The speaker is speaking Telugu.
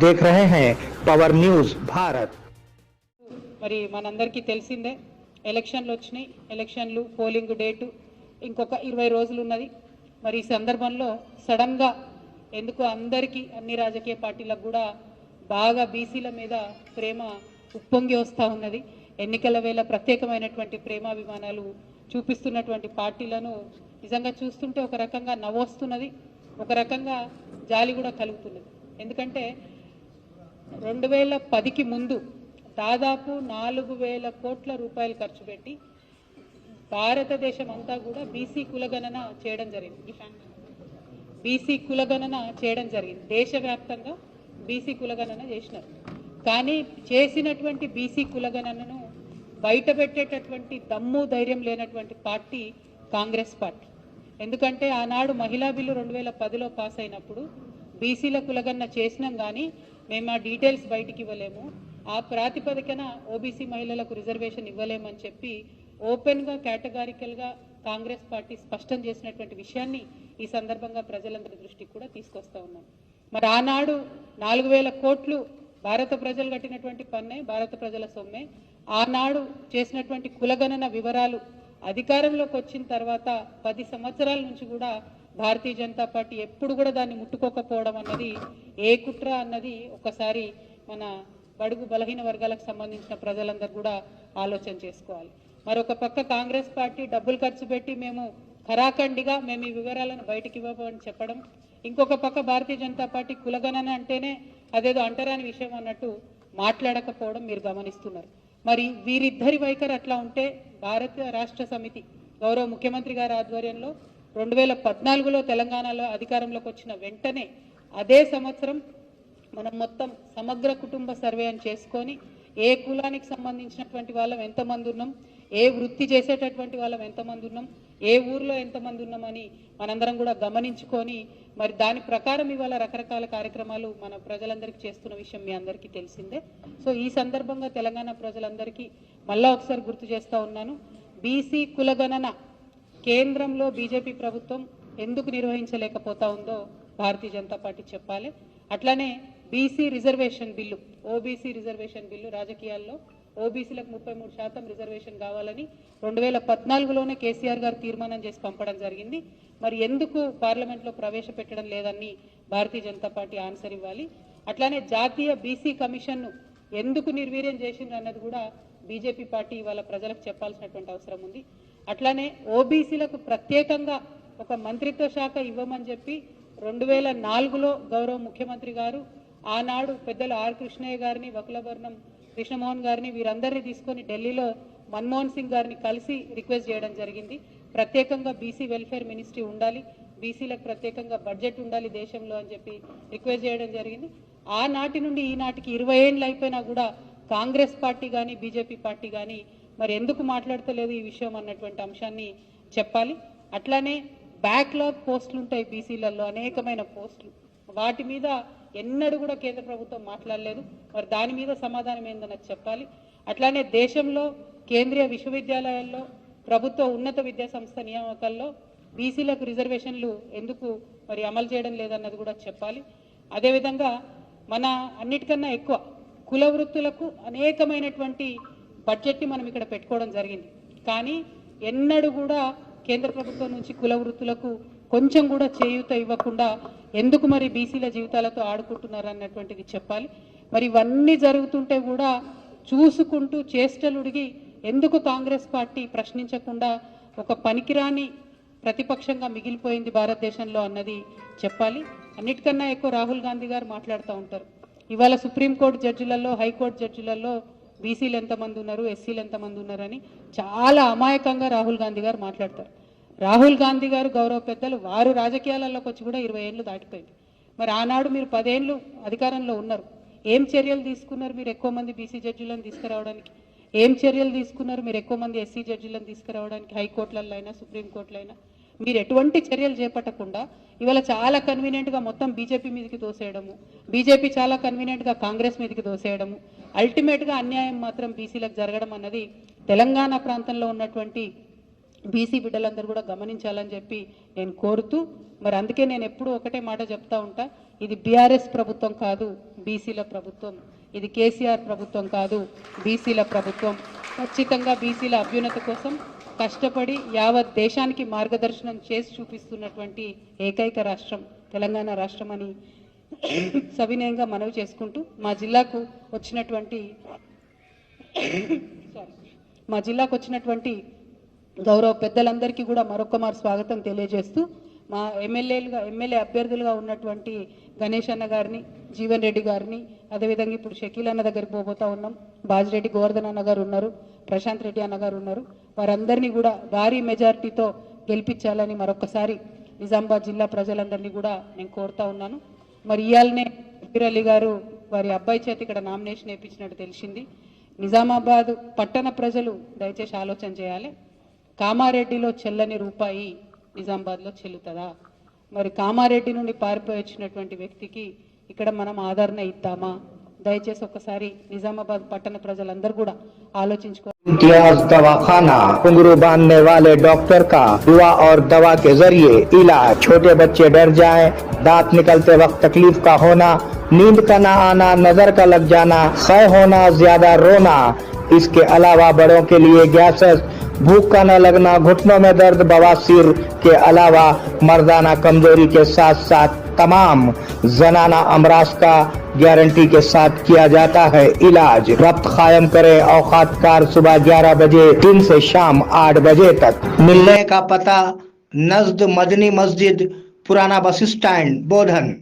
देख रहे हैं पवर न्यूज भारत। మరి మనందరికీ తెలిసిందే ఎలక్షన్లు వచ్చినాయి, ఎలక్షన్లు పోలింగ్ డేటు ఇంకొక 20 రోజులు ఉన్నది. మరి ఈ సందర్భంలో సడన్ గా ఎందుకు అందరికీ అన్ని రాజకీయ పార్టీలకు కూడా బాగా బీసీల మీద ప్రేమ ఉప్పొంగి వస్తూ ఉన్నది. ఎన్నికల వేళ ప్రత్యేకమైనటువంటి ప్రేమాభిమానాలు చూపిస్తున్నటువంటి పార్టీలను నిజంగా చూస్తుంటే ఒక రకంగా నవ్వొస్తున్నది, ఒక రకంగా జాలి కూడా కలుగుతున్నది. ఎందుకంటే 2010కి ముందు దాదాపు 4000 కోట్ల రూపాయలు ఖర్చు పెట్టి భారతదేశం అంతా కూడా బీసీ కులగణన చేయడం జరిగింది. బీసీ కులగణన చేయడం జరిగింది, దేశవ్యాప్తంగా బీసీ కులగణన చేసినారు. కానీ చేసినటువంటి బీసీ కులగణనను బయట పెట్టేటటువంటి దమ్ము ధైర్యం లేనటువంటి పార్టీ కాంగ్రెస్ పార్టీ. ఎందుకంటే ఆనాడు మహిళా బిల్లు 2010లో పాస్ అయినప్పుడు బీసీల కులగణన చేసినాం, కానీ మేము ఆ డీటెయిల్స్ బయటికి ఇవ్వలేము, ఆ ప్రాతిపదికన ఓబీసీ మహిళలకు రిజర్వేషన్ ఇవ్వలేమని చెప్పి ఓపెన్గా కేటగారికల్గా కాంగ్రెస్ పార్టీ స్పష్టం చేసినటువంటి విషయాన్ని ఈ సందర్భంగా ప్రజలందరి దృష్టికి కూడా తీసుకొస్తా ఉన్నాం. మరి ఆనాడు 4000 కోట్లు భారత ప్రజలు కట్టినటువంటి పన్నే, భారత ప్రజల సొమ్మే. ఆనాడు చేసినటువంటి కులగణన వివరాలు అధికారంలోకి వచ్చిన తర్వాత 10 సంవత్సరాల నుంచి కూడా భారతీయ జనతా పార్టీ ఎప్పుడు కూడా దాన్ని ముట్టుకోకపోవడం అన్నది ఏ కుట్ర అన్నది ఒకసారి మన బడుగు బలహీన వర్గాలకు సంబంధించిన ప్రజలందరూ కూడా ఆలోచన చేసుకోవాలి. మరొక పక్క కాంగ్రెస్ పార్టీ డబ్బులు ఖర్చు పెట్టి మేము ఖరాఖండిగా మేము ఈ వివరాలను బయటికి ఇవ్వమని చెప్పడం, ఇంకొక పక్క భారతీయ జనతా పార్టీ కులగణన అంటేనే అదేదో అంటరాని విషయం అన్నట్టు మాట్లాడకపోవడం మీరు గమనిస్తున్నారు. మరి వీరిద్దరి వైఖరి అట్లా ఉంటే భారత రాష్ట్ర సమితి గౌరవ ముఖ్యమంత్రి గారి ఆధ్వర్యంలో 2014లో తెలంగాణలో అధికారంలోకి వచ్చిన వెంటనే అదే సంవత్సరం మనం మొత్తం సమగ్ర కుటుంబ సర్వే అని చేసుకొని ఏ కులానికి సంబంధించినటువంటి వాళ్ళం ఎంతమంది ఉన్నాం, ఏ వృత్తి చేసేటటువంటి వాళ్ళం ఎంతమంది ఉన్నాం, ఏ ఊర్లో ఎంతమంది ఉన్నామని మనందరం కూడా గమనించుకొని మరి దాని ప్రకారం ఇవాళ రకరకాల కార్యక్రమాలు మన ప్రజలందరికీ చేస్తున్న విషయం మీ అందరికీ తెలిసిందే. సో ఈ సందర్భంగా తెలంగాణ ప్రజలందరికీ మళ్ళా ఒకసారి గుర్తు చేస్తూ ఉన్నాను, బీసీ కులగణన కేంద్రంలో బీజేపీ ప్రభుత్వం ఎందుకు నిర్వహించలేకపోతా ఉందో భారతీయ జనతా పార్టీ చెప్పాలి. అట్లానే BC reservation bill, OBC reservation bill, రాజకీయాల్లో ఓబీసీలకు 33% రిజర్వేషన్ కావాలని 2014లోనే కేసీఆర్ గారు తీర్మానం చేసి పంపడం జరిగింది. మరి ఎందుకు పార్లమెంట్లో ప్రవేశపెట్టడం లేదని భారతీయ జనతా పార్టీ ఆన్సర్ ఇవ్వాలి. అట్లానే జాతీయ బీసీ కమిషన్ను ఎందుకు నిర్వీర్యం చేసింది అన్నది కూడా బీజేపీ పార్టీ ఇవాళ ప్రజలకు చెప్పాల్సినటువంటి అవసరం ఉంది. అట్లానే ఓబీసీలకు ప్రత్యేకంగా ఒక మంత్రిత్వ శాఖ ఇవ్వమని చెప్పి 2004లో గౌరవ ముఖ్యమంత్రి గారు ఆనాడు పెద్దలు ఆర్ కృష్ణయ్య గారిని, వకులవర్ణం కృష్ణమోహన్ గారిని వీరందరినీ తీసుకొని ఢిల్లీలో మన్మోహన్ సింగ్ గారిని కలిసి రిక్వెస్ట్ చేయడం జరిగింది. ప్రత్యేకంగా బీసీ వెల్ఫేర్ మినిస్ట్రీ ఉండాలి, బీసీలకు ప్రత్యేకంగా బడ్జెట్ ఉండాలి దేశంలో అని చెప్పి రిక్వెస్ట్ చేయడం జరిగింది. ఆనాటి నుండి ఈనాటికి 20 ఏళ్ళు అయిపోయినా కూడా కాంగ్రెస్ పార్టీ కానీ బీజేపీ పార్టీ కానీ మరి ఎందుకు మాట్లాడతలేదు ఈ విషయం అన్నటువంటి అంశాన్ని చెప్పాలి. అట్లానే బ్యాక్లాగ్ పోస్టులు ఉంటాయి బీసీలలో, అనేకమైన పోస్టులు, వాటి మీద ఎన్నడూ కూడా కేంద్ర ప్రభుత్వం మాట్లాడలేదు. మరి దాని మీద సమాధానం ఏందన్నది చెప్పాలి. అట్లానే దేశంలో కేంద్రీయ విశ్వవిద్యాలయాల్లో ప్రభుత్వ ఉన్నత విద్యా సంస్థ నియామకాల్లో బీసీలకు రిజర్వేషన్లు ఎందుకు మరి అమలు చేయడం లేదన్నది కూడా చెప్పాలి. అదేవిధంగా మన అన్నిటికన్నా ఎక్కువ కుల వృత్తులకు అనేకమైనటువంటి బడ్జెట్ని మనం ఇక్కడ పెట్టుకోవడం జరిగింది, కానీ ఎన్నడూ కూడా కేంద్ర ప్రభుత్వం నుంచి కుల వృత్తులకు కొంచెం కూడా చేయూత ఇవ్వకుండా ఎందుకు మరి బీసీల జీవితాలతో ఆడుకుంటున్నారు అన్నటువంటిది చెప్పాలి. మరి ఇవన్నీ జరుగుతుంటే కూడా చూసుకుంటూ చేష్టలుడిగి ఎందుకు కాంగ్రెస్ పార్టీ ప్రశ్నించకుండా ఒక పనికిరాని ప్రతిపక్షంగా మిగిలిపోయింది భారతదేశంలో అన్నది చెప్పాలి. అన్నిటికన్నా ఎక్కువ రాహుల్ గాంధీ గారు మాట్లాడుతూ ఉంటారు. ఇవాళ సుప్రీంకోర్టు జడ్జిలలో, హైకోర్టు జడ్జిలలో బీసీలు ఎంతమంది ఉన్నారు, ఎస్సీలు ఎంతమంది ఉన్నారని చాలా అమాయకంగా రాహుల్ గాంధీ గారు మాట్లాడతారు. రాహుల్ గాంధీ గారు గౌరవ పెద్దలు, వారు రాజకీయాలలోకి వచ్చి కూడా 20 ఏళ్ళు దాటిపోయింది. మరి ఆనాడు మీరు 10 ఏళ్ళు అధికారంలో ఉన్నారు, ఏం చర్యలు తీసుకున్నారు మీరు ఎక్కువ మంది బీసీ జడ్జిలను తీసుకురావడానికి? ఏం చర్యలు తీసుకున్నారు మీరు ఎక్కువ మంది ఎస్సీ జడ్జిలను తీసుకురావడానికి? హైకోర్టులలో అయినా సుప్రీంకోర్టులో అయినా మీరు ఎటువంటి చర్యలు చేపట్టకుండా ఇవాళ చాలా కన్వీనియంట్గా మొత్తం బీజేపీ మీదకి తోసేయడము, బీజేపీ చాలా కన్వీనియంట్గా కాంగ్రెస్ మీదకి తోసేయడము, అల్టిమేట్గా అన్యాయం మాత్రం బీసీలకు జరగడం అన్నది తెలంగాణ ప్రాంతంలో ఉన్నటువంటి బీసీ బిడ్డలందరూ కూడా గమనించాలని చెప్పి నేను కోరుతూ, మరి అందుకే నేను ఎప్పుడూ ఒకటే మాట చెప్తా ఉంటా, ఇది బీఆర్ఎస్ ప్రభుత్వం కాదు, బీసీల ప్రభుత్వం. ఇది కేసీఆర్ ప్రభుత్వం కాదు, బీసీల ప్రభుత్వం. ఖచ్చితంగా బీసీల అభ్యున్నతి కోసం కష్టపడి యావత్ దేశానికి మార్గదర్శనం చేసి చూపిస్తున్నటువంటి ఏకైక రాష్ట్రం తెలంగాణ రాష్ట్రం అని సవినయంగా మనవి చేసుకుంటూ, మా జిల్లాకు వచ్చినటువంటి గౌరవ పెద్దలందరికీ కూడా మరొకమారు స్వాగతం తెలియజేస్తూ, మా ఎమ్మెల్యే అభ్యర్థులుగా ఉన్నటువంటి గణేష్ అన్న గారిని, జీవన్ రెడ్డి గారిని, అదేవిధంగా ఇప్పుడు షకీల్ అన్న దగ్గరికి పోబోతా ఉన్నాం, బాజిరెడ్డి గోవర్ధన్ అన్న గారు ఉన్నారు, ప్రశాంత్ రెడ్డి అన్న గారు ఉన్నారు, వారందరినీ కూడా భారీ మెజారిటీతో గెలిపించాలని మరొకసారి నిజామాబాద్ జిల్లా ప్రజలందరినీ కూడా నేను కోరుతా ఉన్నాను. మరి ఇయాలనే అబీర్ అలీ గారు వారి అబ్బాయి చేత ఇక్కడ నామినేషన్ వేయించినట్టు తెలిసింది. నిజామాబాద్ పట్టణ ప్రజలు దయచేసి ఆలోచన చేయాలి, కామారెడ్డిలో చెల్లని రూపాయి నిజామాబాద్లో చెల్లుతుందా? మరి కామారెడ్డి నుండి పారిపోయి వచ్చినటువంటి వ్యక్తికి ఇక్కడ మనం ఆదరణ ఇద్దామా? దయచేసి ఒకసారి నిజామాబాద్ పట్టణ ప్రజలందరూ కూడా ఆలోచించుకో. इम्तियाज दवाखाना, घुंघरू बांधने वाले डॉक्टर का दुआ और दवा के जरिए इलाज। छोटे बच्चे डर जाएं, दांत निकलते वक्त तकलीफ का होना, नींद का ना आना, नजर का लग जाना, क्षय होना, ज्यादा रोना। इसके अलावा बड़ों के लिए गैसेस, भूख का न लगना, घुटनों में दर्द, बवासीर के अलावा मर्दाना कमजोरी के साथ साथ तमाम जनाना अमराज का गारंटी के साथ किया जाता है इलाज। रब्त कायम करें, औकात कार सुबह 11 बजे दिन से शाम 8 बजे तक। मिलने का पता नजद मदनी मस्जिद, पुराना बस स्टैंड, बोधन।